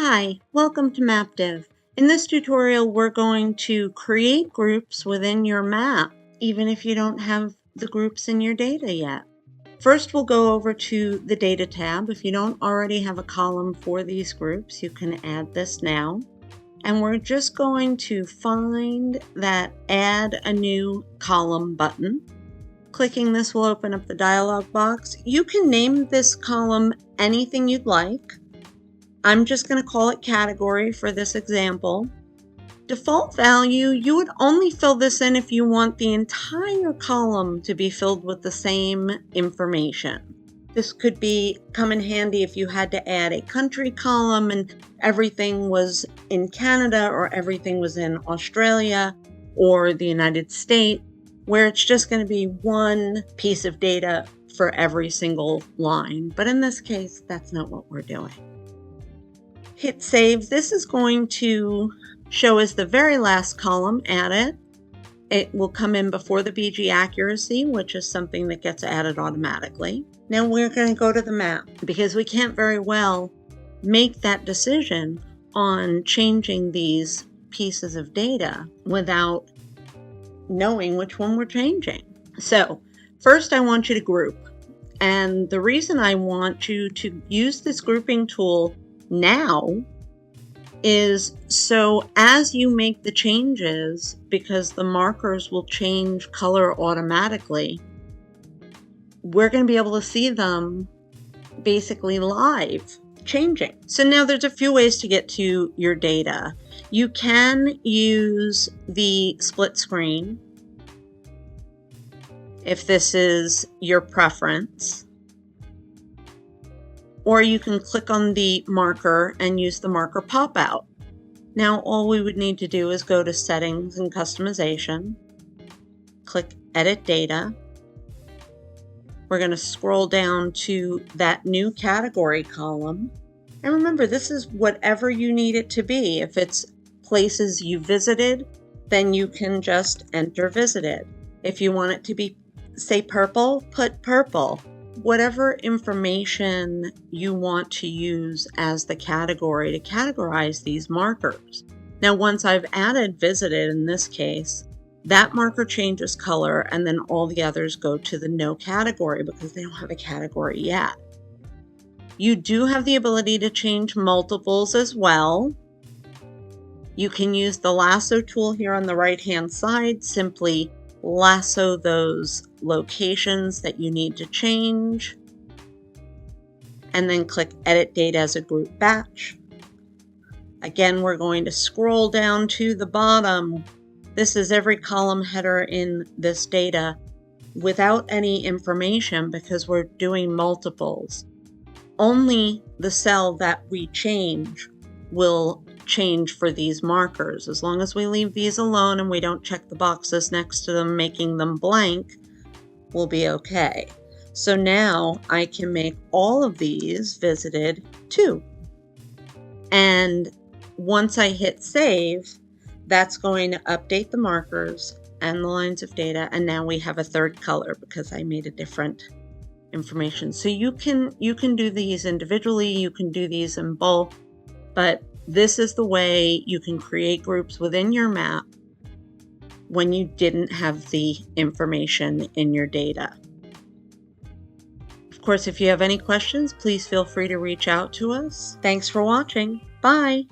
Hi, welcome to Maptive. In this tutorial, we're going to create groups within your map, even if you don't have the groups in your data yet. First, we'll go over to the Data tab. If you don't already have a column for these groups, you can add this now. And we're just going to find that Add a New Column button. Clicking this will open up the dialog box. You can name this column anything you'd like. I'm just going to call it category for this example. Default value, you would only fill this in if you want the entire column to be filled with the same information. This could come in handy if you had to add a country column and everything was in Canada or everything was in Australia or the United States, where it's just going to be one piece of data for every single line. But in this case, that's not what we're doing. Hit save. This is going to show as the very last column. Add it. It will come in before the BG accuracy, which is something that gets added automatically. Now we're going to go to the map because we can't very well make that decision on changing these pieces of data without knowing which one we're changing. So first I want you to group. And the reason I want you to use this grouping tool now is so as you make the changes, because the markers will change color automatically, we're going to be able to see them basically live changing. So now there's a few ways to get to your data. You can use the split screen if this is your preference. Or you can click on the marker and use the marker pop-out. Now all we would need to do is go to Settings and Customization, click Edit Data. We're going to scroll down to that new category column. And remember, this is whatever you need it to be. If it's places you visited, then you can just enter visited. If you want it to be, say, purple, put purple. Whatever information you want to use as the category to categorize these markers. Now, once I've added visited in this case, that marker changes color and then all the others go to the no category because they don't have a category yet. You do have the ability to change multiples as well. You can use the lasso tool here on the right-hand side. Simply lasso those locations that you need to change and then click Edit Data as a group batch. Again, we're going to scroll down to the bottom. This is every column header in this data without any information because we're doing multiples. Only the cell that we change will change for these markers. As long as we leave these alone and we don't check the boxes next to them, making them blank, we'll be okay. So now I can make all of these visited too. And once I hit save, that's going to update the markers and the lines of data. And now we have a third color because I made a different information. So you can do these individually, you can do these in bulk, but this is the way you can create groups within your map when you didn't have the information in your data. Of course, if you have any questions, please feel free to reach out to us. Thanks for watching. Bye.